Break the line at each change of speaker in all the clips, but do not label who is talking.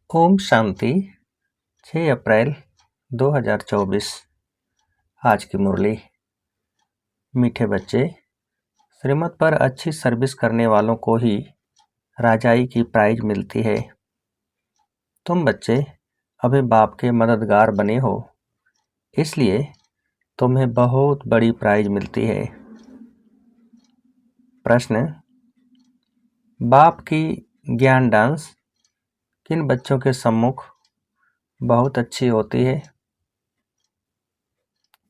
ओम शांति। 6 अप्रैल 2024। आज की मुरली। मीठे बच्चे, श्रीमत पर अच्छी सर्विस करने वालों को ही राजाई की प्राइज मिलती है। तुम बच्चे अभी बाप के मददगार बने हो, इसलिए तुम्हें बहुत बड़ी प्राइज मिलती है। प्रश्न: बाप की ज्ञान डांस किन बच्चों के सम्मुख बहुत अच्छी होती है?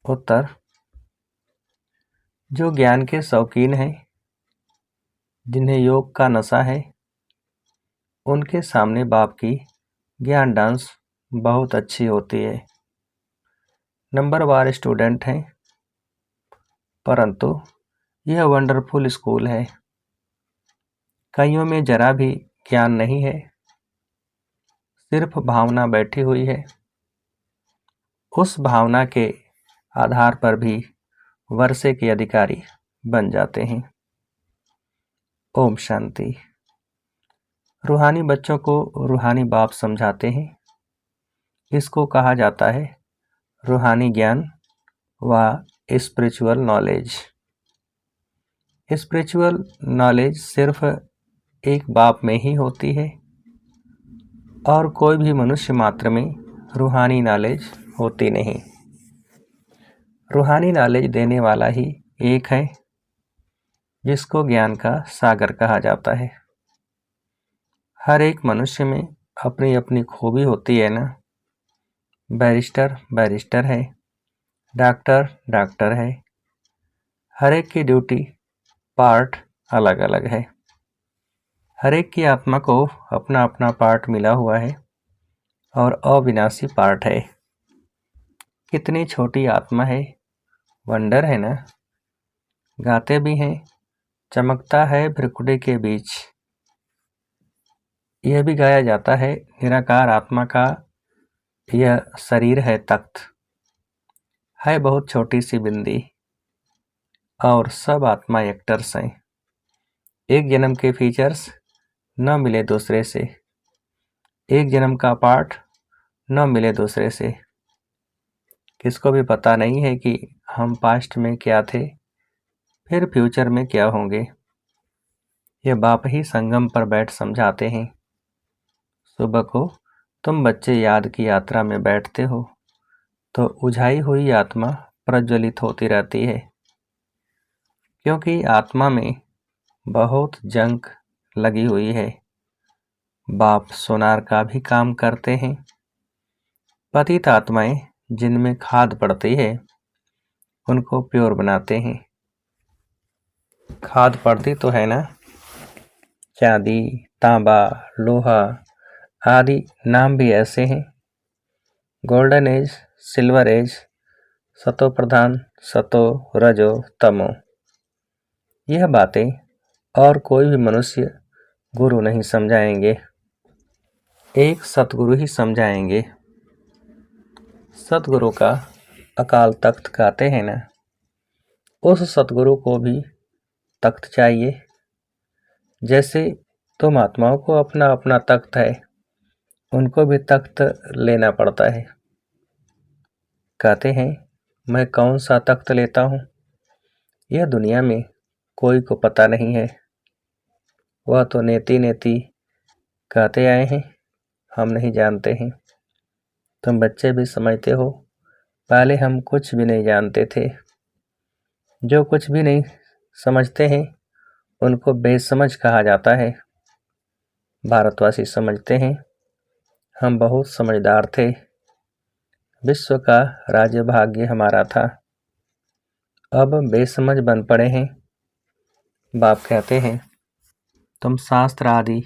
उत्तर: जो ज्ञान के शौकीन हैं, जिन्हें योग का नशा है, उनके सामने बाप की ज्ञान डांस बहुत अच्छी होती है। नंबरवार स्टूडेंट हैं, परंतु यह वंडरफुल स्कूल है। कईयों में जरा भी ज्ञान नहीं है, सिर्फ भावना बैठी हुई है। उस भावना के आधार पर भी वर्षे के अधिकारी बन जाते हैं। ओम शांति। रूहानी बच्चों को रूहानी बाप समझाते हैं। इसको कहा जाता है रूहानी ज्ञान व स्पिरिचुअल नॉलेज। स्पिरिचुअल नॉलेज सिर्फ एक बाप में ही होती है और कोई भी मनुष्य मात्र में रूहानी नॉलेज होती नहीं। रूहानी नॉलेज देने वाला ही एक है, जिसको ज्ञान का सागर कहा जाता है। हर एक मनुष्य में अपनी अपनी खूबी होती है ना। बैरिस्टर बैरिस्टर है, डॉक्टर डॉक्टर है। हर एक की ड्यूटी पार्ट अलग अलग है। हर एक की आत्मा को अपना अपना पार्ट मिला हुआ है और अविनाशी पार्ट है। कितनी छोटी आत्मा है, वंडर है ना। गाते भी हैं, चमकता है भ्रिकुटी के बीच। यह भी गाया जाता है, निराकार आत्मा का यह शरीर है तख्त, है बहुत छोटी सी बिंदी और सब आत्मा एक्टर्स हैं। एक जन्म के फीचर्स न मिले दूसरे से, एक जन्म का पार्ट न मिले दूसरे से। किसको भी पता नहीं है कि हम पास्ट में क्या थे, फिर फ्यूचर में क्या होंगे। ये बाप ही संगम पर बैठ समझाते हैं। सुबह को तुम बच्चे याद की यात्रा में बैठते हो तो उझाई हुई आत्मा प्रज्वलित होती रहती है, क्योंकि आत्मा में बहुत जंग लगी हुई है। बाप सोनार का भी काम करते हैं। पतित आत्माएं जिनमें खाद पड़ती है, उनको प्योर बनाते हैं। खाद पड़ती तो है ना, चांदी, तांबा, लोहा आदि नाम भी ऐसे हैं। गोल्डन एज, सिल्वर एज, सतो प्रधान, सतो, रजो, तमो। यह बातें और कोई भी मनुष्य गुरु नहीं समझाएंगे, एक सतगुरु ही समझाएंगे। सतगुरु का अकाल तख्त गाते हैं ना, उस सतगुरु को भी तख्त चाहिए। जैसे तुम आत्माओं को अपना अपना तख्त है, उनको भी तख्त लेना पड़ता है। कहते हैं मैं कौन सा तख्त लेता हूँ, यह दुनिया में कोई को पता नहीं है। वह तो नेति नेति कहते आए हैं, हम नहीं जानते हैं। तुम बच्चे भी समझते हो, पहले हम कुछ भी नहीं जानते थे। जो कुछ भी नहीं समझते हैं उनको बेसमझ कहा जाता है। भारतवासी समझते हैं हम बहुत समझदार थे, विश्व का राज्य भाग्य हमारा था। अब बेसमझ बन पड़े हैं। बाप कहते हैं तुम शास्त्र आदि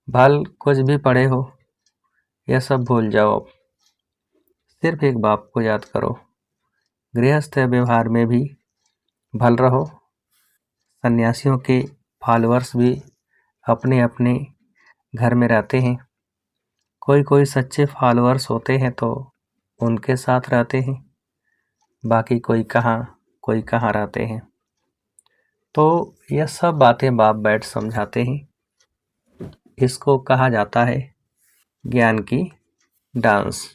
भल कुछ भी पढ़े हो, यह सब भूल जाओ। सिर्फ एक बाप को याद करो। गृहस्थ व्यवहार में भी भल रहो। सन्यासियों के फॉलोअर्स भी अपने अपने घर में रहते हैं। कोई कोई सच्चे फॉलोअर्स होते हैं तो उनके साथ रहते हैं, बाकी कोई कहाँ रहते हैं। तो यह सब बातें बाप बैठ समझाते हैं। इसको कहा जाता है ज्ञान की डांस।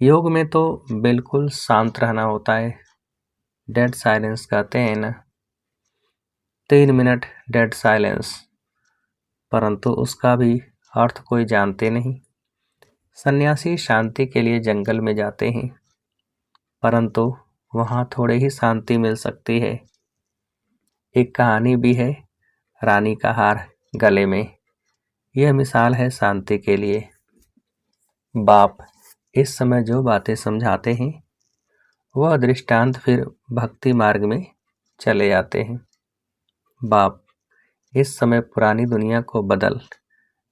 योग में तो बिल्कुल शांत रहना होता है, डेड साइलेंस कहते हैं ना, 3 मिनट डेड साइलेंस। परंतु उसका भी अर्थ कोई जानते नहीं। सन्यासी शांति के लिए जंगल में जाते हैं, परंतु वहाँ थोड़े ही शांति मिल सकती है। एक कहानी भी है, रानी का हार गले में। यह मिसाल है शांति के लिए। बाप इस समय जो बातें समझाते हैं वह दृष्टांत फिर भक्ति मार्ग में चले जाते हैं। बाप इस समय पुरानी दुनिया को बदल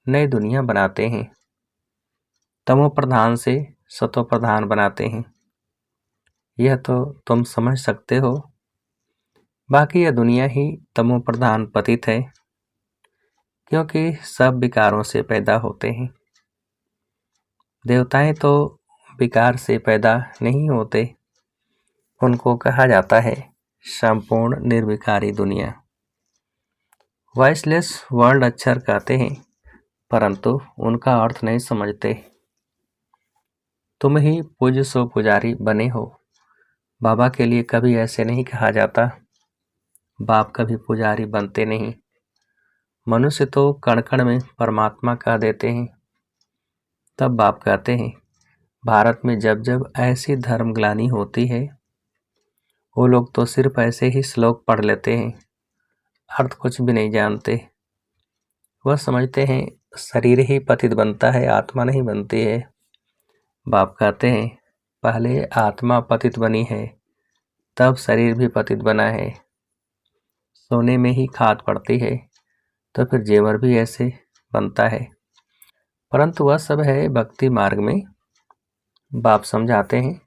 नई दुनिया बनाते हैं, तमो प्रधान से सतो प्रधान बनाते हैं। यह तो तुम समझ सकते हो। बाकी यह दुनिया ही तमो प्रधान पतित है, क्योंकि सब विकारों से पैदा होते हैं। देवताएं तो विकार से पैदा नहीं होते, उनको कहा जाता है संपूर्ण निर्विकारी दुनिया। वॉइसलेस वर्ल्ड अक्षर कहते हैं, परंतु उनका अर्थ नहीं समझते। तुम ही पूज्य सो पुजारी बने हो। बाबा के लिए कभी ऐसे नहीं कहा जाता। बाप कभी पुजारी बनते नहीं। मनुष्य तो कण कण में परमात्मा कह देते हैं। तब बाप कहते हैं, भारत में जब जब ऐसी धर्मग्लानि होती है, वो लोग तो सिर्फ ऐसे ही श्लोक पढ़ लेते हैं, अर्थ कुछ भी नहीं जानते। वह समझते हैं शरीर ही पतित बनता है, आत्मा नहीं बनती है। बाप कहते हैं, पहले आत्मा पतित बनी है, तब शरीर भी पतित बना है। सोने में ही खाद पड़ती है, तो फिर जेवर भी ऐसे बनता है। परंतु वह सब है भक्ति मार्ग में। बाप समझाते हैं,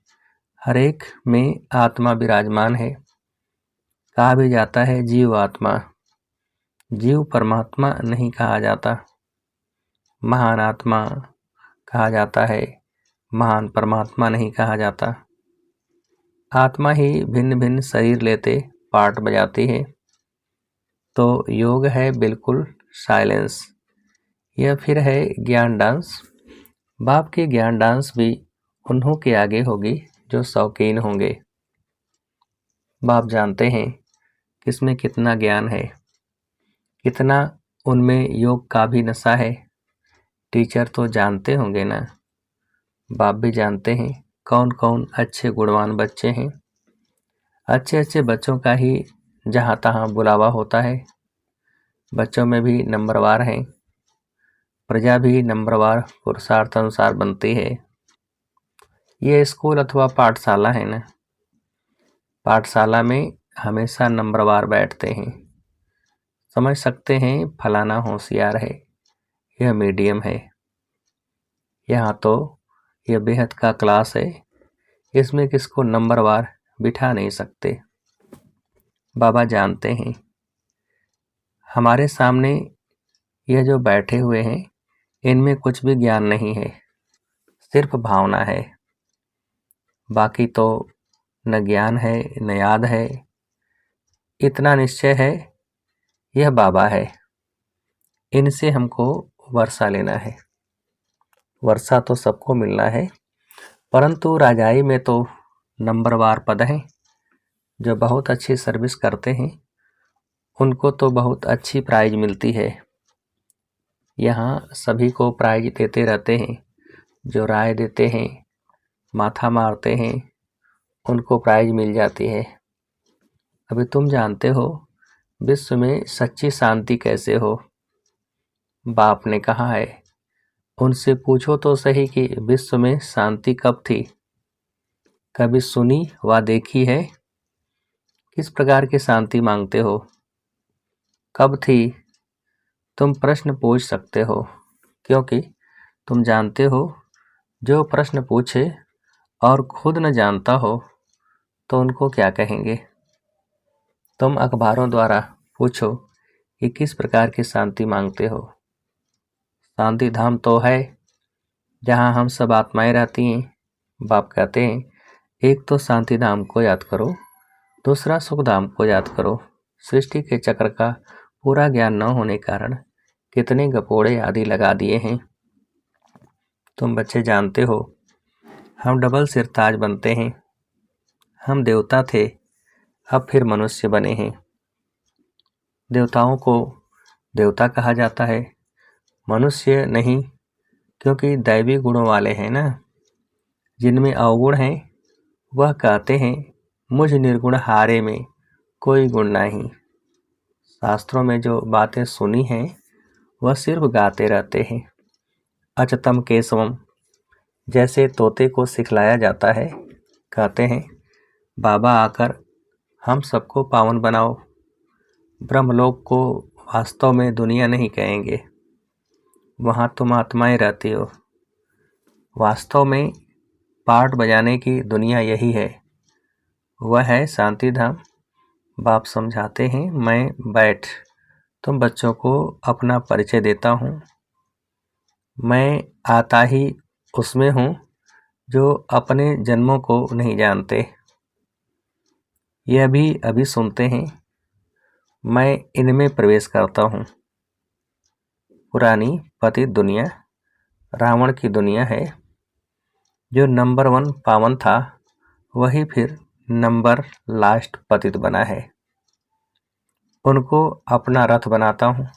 हर एक में आत्मा विराजमान है। कहा भी जाता है जीव आत्मा। जीव परमात्मा नहीं कहा जाता। महान आत्मा कहा जाता है, महान परमात्मा नहीं कहा जाता। आत्मा ही भिन्न भिन्न शरीर लेते पार्ट बजाती है। तो योग है बिल्कुल साइलेंस। यह फिर है ज्ञान डांस। बाप की ज्ञान डांस भी उन्हों के आगे होगी जो शौकीन होंगे। बाप जानते हैं किसमें कितना ज्ञान है, कितना उनमें योग का भी नशा है। टीचर तो जानते होंगे ना। बाप भी जानते हैं कौन कौन अच्छे गुणवान बच्चे हैं। अच्छे अच्छे बच्चों का ही जहाँ तहाँ बुलावा होता है। बच्चों में भी नंबरवार हैं। प्रजा भी नंबरवार पुरुषार्थ अनुसार बनती है। ये स्कूल अथवा पाठशाला है ना। पाठशाला में हमेशा नंबरवार बैठते हैं। समझ सकते हैं फलाना होशियार है, यह मीडियम है। यहाँ तो यह बेहद का क्लास है, इसमें किसको नंबरवार बिठा नहीं सकते। बाबा जानते हैं हमारे सामने यह जो बैठे हुए हैं, इनमें कुछ भी ज्ञान नहीं है, सिर्फ भावना है। बाकी तो न ज्ञान है न याद है। इतना निश्चय है, यह बाबा है, इनसे हमको वर्षा लेना है। वर्षा तो सबको मिलना है, परंतु राजाई में तो नंबरवार पद हैं। जो बहुत अच्छी सर्विस करते हैं उनको तो बहुत अच्छी प्राइज मिलती है। यहाँ सभी को प्राइज देते रहते हैं। जो राय देते हैं, माथा मारते हैं, उनको प्राइज मिल जाती है। अभी तुम जानते हो विश्व में सच्ची शांति कैसे हो। बाप ने कहा है, उनसे पूछो तो सही कि विश्व में शांति कब थी, कभी सुनी व देखी है। किस प्रकार की शांति मांगते हो, कब थी। तुम प्रश्न पूछ सकते हो, क्योंकि तुम जानते हो जो प्रश्न पूछे और खुद न जानता हो तो उनको क्या कहेंगे। तुम अखबारों द्वारा पूछो कि किस प्रकार की शांति मांगते हो। शांति धाम तो है जहाँ हम सब आत्माएं रहती हैं। बाप कहते हैं, एक तो शांति धाम को याद करो, दूसरा सुख धाम को याद करो। सृष्टि के चक्र का पूरा ज्ञान न होने कारण कितने गपोड़े आदि लगा दिए हैं। तुम बच्चे जानते हो, हम डबल सिरताज बनते हैं। हम देवता थे, अब फिर मनुष्य बने हैं। देवताओं को देवता कहा जाता है, मनुष्य नहीं, क्योंकि दैवी गुणों वाले हैं ना। जिनमें अवगुण हैं वह कहते हैं, मुझ निर्गुण हारे में कोई गुण नहीं। शास्त्रों में जो बातें सुनी हैं वह सिर्फ गाते रहते हैं। अचतम केशवम, जैसे तोते को सिखलाया जाता है, कहते हैं, बाबा आकर हम सबको पावन बनाओ। ब्रह्मलोक को वास्तव में दुनिया नहीं कहेंगे, वहाँ तुम आत्माएं रहती हो। वास्तव में पार्ट बजाने की दुनिया यही है, वह है शांति धाम। बाप समझाते हैं, मैं बैठ, तुम बच्चों को अपना परिचय देता हूँ। मैं आता ही उसमें हूँ जो अपने जन्मों को नहीं जानते। यह भी अभी सुनते हैं, मैं इनमें प्रवेश करता हूँ। पुरानी पतित दुनिया रावण की दुनिया है। जो नंबर 1 पावन था वही फिर नंबर लास्ट पतित बना है। उनको अपना रथ बनाता हूँ।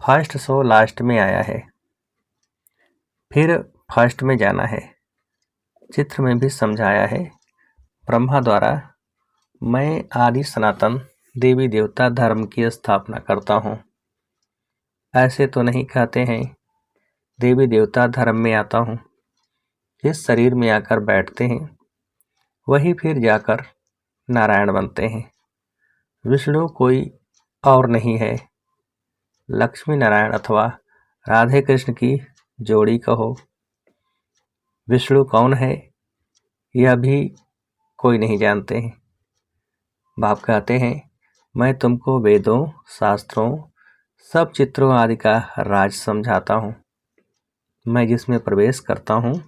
फर्स्ट शो लास्ट में आया है, फिर फर्स्ट में जाना है। चित्र में भी समझाया है, ब्रह्मा द्वारा मैं आदि सनातन देवी देवता धर्म की स्थापना करता हूँ। ऐसे तो नहीं कहते हैं देवी देवता धर्म में आता हूँ। जिस शरीर में आकर बैठते हैं वही फिर जाकर नारायण बनते हैं। विष्णु कोई और नहीं है। लक्ष्मी नारायण अथवा राधे कृष्ण की जोड़ी कहो। विष्णु कौन है यह भी कोई नहीं जानते हैं। बाप कहते हैं, मैं तुमको वेदों, शास्त्रों, सब चित्रों आदि का राज समझाता हूँ। मैं जिसमें प्रवेश करता हूँ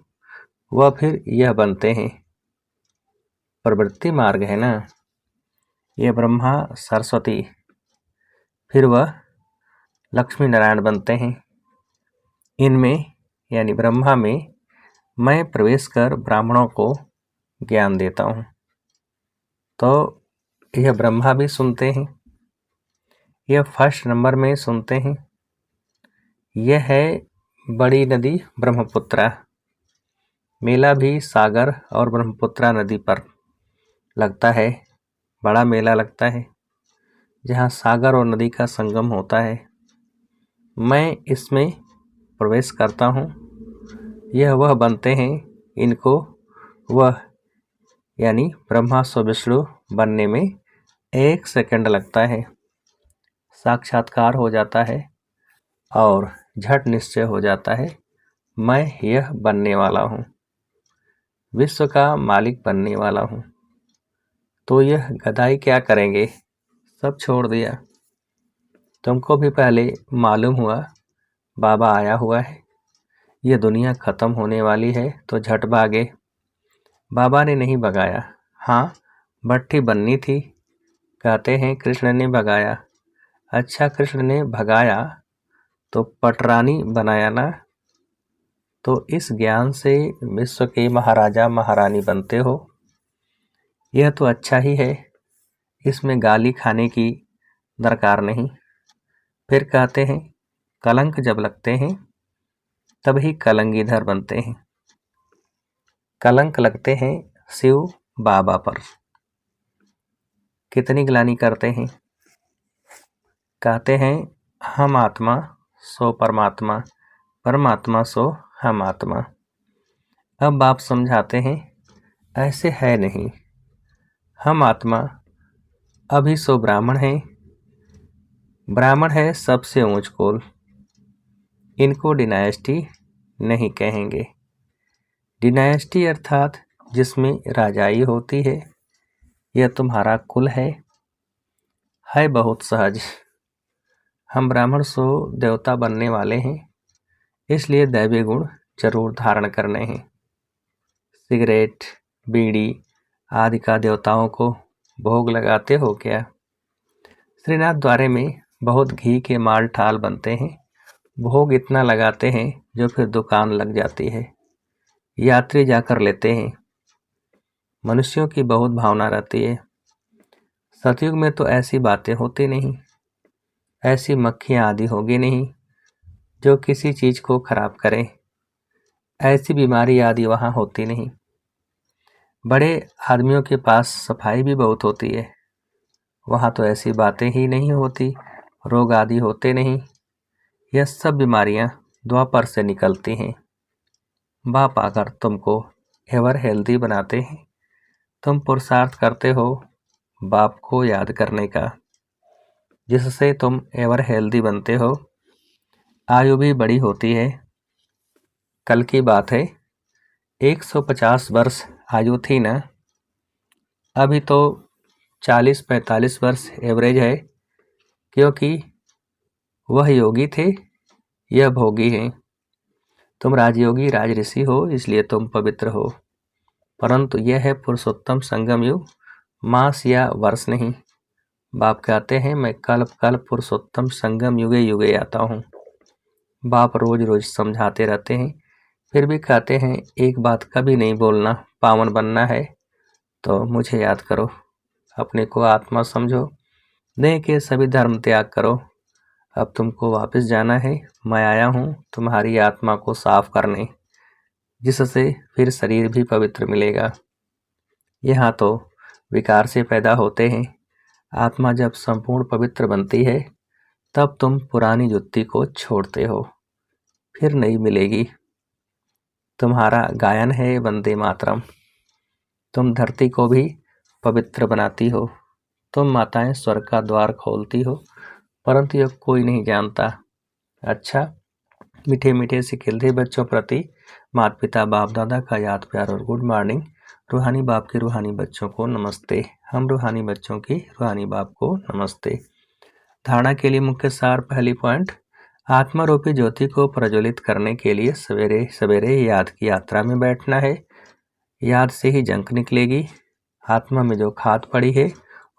वह फिर यह बनते हैं। प्रवृत्ति मार्ग है ना, यह ब्रह्मा सरस्वती, फिर वह लक्ष्मी नारायण बनते हैं। इनमें यानी ब्रह्मा में मैं प्रवेश कर ब्राह्मणों को ज्ञान देता हूँ। तो यह ब्रह्मा भी सुनते हैं, यह फर्स्ट नंबर में सुनते हैं। यह है बड़ी नदी ब्रह्मपुत्रा। मेला भी सागर और ब्रह्मपुत्रा नदी पर लगता है। बड़ा मेला लगता है जहाँ सागर और नदी का संगम होता है। मैं इसमें प्रवेश करता हूँ। यह वह बनते हैं, इनको वह यानी ब्रह्मा सो विष्णु बनने में 1 सेकंड लगता है। साक्षात्कार हो जाता है और झट निश्चय हो जाता है, मैं यह बनने वाला हूँ, विश्व का मालिक बनने वाला हूँ। तो यह गधाई क्या करेंगे, सब छोड़ दिया। तुमको भी पहले मालूम हुआ बाबा आया हुआ है, यह दुनिया ख़त्म होने वाली है, तो झट भागे। बाबा ने नहीं भगाया, हाँ भट्ठी बननी थी, कहते हैं कृष्ण ने भगाया। अच्छा, कृष्ण ने भगाया तो पटरानी बनाया ना। तो इस ज्ञान से विश्व के महाराजा महारानी बनते हो, यह तो अच्छा ही है, इसमें गाली खाने की दरकार नहीं। फिर कहते हैं कलंक जब लगते हैं तभी कलंगीधर बनते हैं। कलंक लगते हैं शिव बाबा पर, कितनी ग्लानि करते हैं। कहते हैं हम आत्मा सो परमात्मा, परमात्मा सो हम आत्मा। अब बाप समझाते हैं ऐसे है नहीं। हम आत्मा अभी सो ब्राह्मण हैं। ब्राह्मण है सबसे ऊंच कुल, इनको डिनायस्टी नहीं कहेंगे। डिनायस्टी अर्थात जिसमें राजाई होती है, यह तुम्हारा कुल है बहुत सहज। हम ब्राह्मण सो देवता बनने वाले हैं, इसलिए दैवी गुण जरूर धारण करने हैं। सिगरेट, बीड़ी आदि का देवताओं को भोग लगाते हो क्या? श्रीनाथ द्वारे में बहुत घी के माल ठाल बनते हैं, भोग इतना लगाते हैं जो फिर दुकान लग जाती है। यात्री जाकर लेते हैं। मनुष्यों की बहुत भावना रहती है। सतयुग में तो ऐसी बातें होती नहीं, ऐसी मक्खियाँ आदि होगी नहीं जो किसी चीज़ को खराब करें, ऐसी बीमारी आदि वहाँ होती नहीं। बड़े आदमियों के पास सफाई भी बहुत होती है, वहाँ तो ऐसी बातें ही नहीं होती, रोग आदि होते नहीं। यह सब बीमारियाँ द्वापर से निकलती हैं। बाप आकर तुमको एवर हेल्दी बनाते हैं। तुम पुरुषार्थ करते हो बाप को याद करने का, जिससे तुम एवर हेल्दी बनते हो। आयु भी बड़ी होती है। कल की बात है, 150 वर्ष आयु थी ना, अभी तो 40-45 वर्ष एवरेज है, क्योंकि वह योगी थे, यह भोगी हैं। तुम राजयोगी राजऋषि हो, इसलिए तुम पवित्र हो, परंतु यह है पुरुषोत्तम संगम युग, मास या वर्ष नहीं। बाप कहते हैं मैं कल्प कल्प पुरुषोत्तम संगम युगे युगे आता हूँ। बाप रोज रोज समझाते रहते हैं, फिर भी कहते हैं एक बात कभी नहीं बोलना, पावन बनना है तो मुझे याद करो, अपने को आत्मा समझो, देह के सभी धर्म त्याग करो। अब तुमको वापस जाना है, मैं आया हूँ तुम्हारी आत्मा को साफ करने, जिससे फिर शरीर भी पवित्र मिलेगा। यहाँ तो विकार से पैदा होते हैं। आत्मा जब संपूर्ण पवित्र बनती है तब तुम पुरानी जुत्ती को छोड़ते हो, फिर नई मिलेगी। तुम्हारा गायन है वंदे मातरम। तुम धरती को भी पवित्र बनाती हो। तुम माताएं स्वर्ग का द्वार खोलती हो, परंतु यह कोई नहीं जानता। अच्छा, मीठे मीठे से खिलते बच्चों प्रति माता पिता बाप दादा का याद प्यार और गुड मॉर्निंग। रूहानी बाप के रूहानी बच्चों को नमस्ते। हम रूहानी बच्चों की रूहानी बाप को नमस्ते। धारणा के लिए मुख्य सार, पहली पॉइंट, आत्मा रूपी ज्योति को प्रज्वलित करने के लिए सवेरे सवेरे याद की यात्रा में बैठना है। याद से ही जंक निकलेगी। आत्मा में जो खाद पड़ी है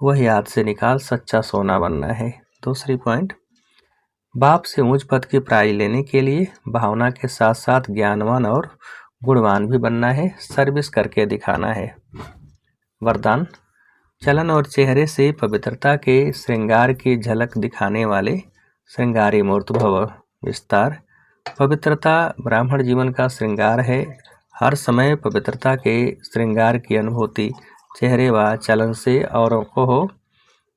वह याद से निकाल सच्चा सोना बनना है। दूसरी पॉइंट, बाप से ऊंच पद की प्राप्ति लेने के लिए भावना के साथ साथ ज्ञानवान और गुणवान भी बनना है, सर्विस करके दिखाना है। वरदान, चलन और चेहरे से पवित्रता के श्रृंगार की झलक दिखाने वाले श्रृंगारी मूर्त भव। विस्तार, पवित्रता ब्राह्मण जीवन का श्रृंगार है। हर समय पवित्रता के श्रृंगार की अनुभूति चेहरे व चलन से औरों को हो।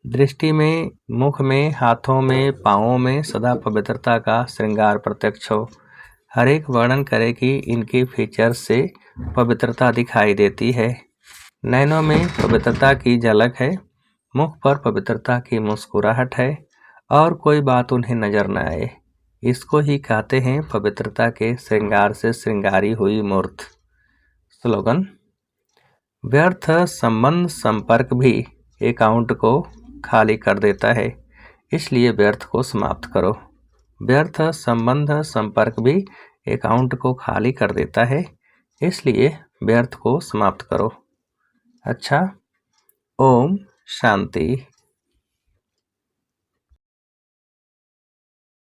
दृष्टि में, मुख में, हाथों में, पाँवों में सदा पवित्रता का श्रृंगार प्रत्यक्ष हो। हर एक वर्णन करे कि इनके फीचर्स से पवित्रता दिखाई देती है। नैनों में पवित्रता की झलक है, मुख पर पवित्रता की मुस्कुराहट है और कोई बात उन्हें नजर न आए। इसको ही कहते हैं पवित्रता के श्रृंगार से श्रृंगारी हुई मूर्त। स्लोगन, व्यर्थ संबंध संपर्क भी अकाउंट को खाली कर देता है, इसलिए व्यर्थ को समाप्त करो। व्यर्थ संबंध संपर्क भी अकाउंट को खाली कर देता है, इसलिए व्यर्थ को समाप्त करो। अच्छा, ओम शांति।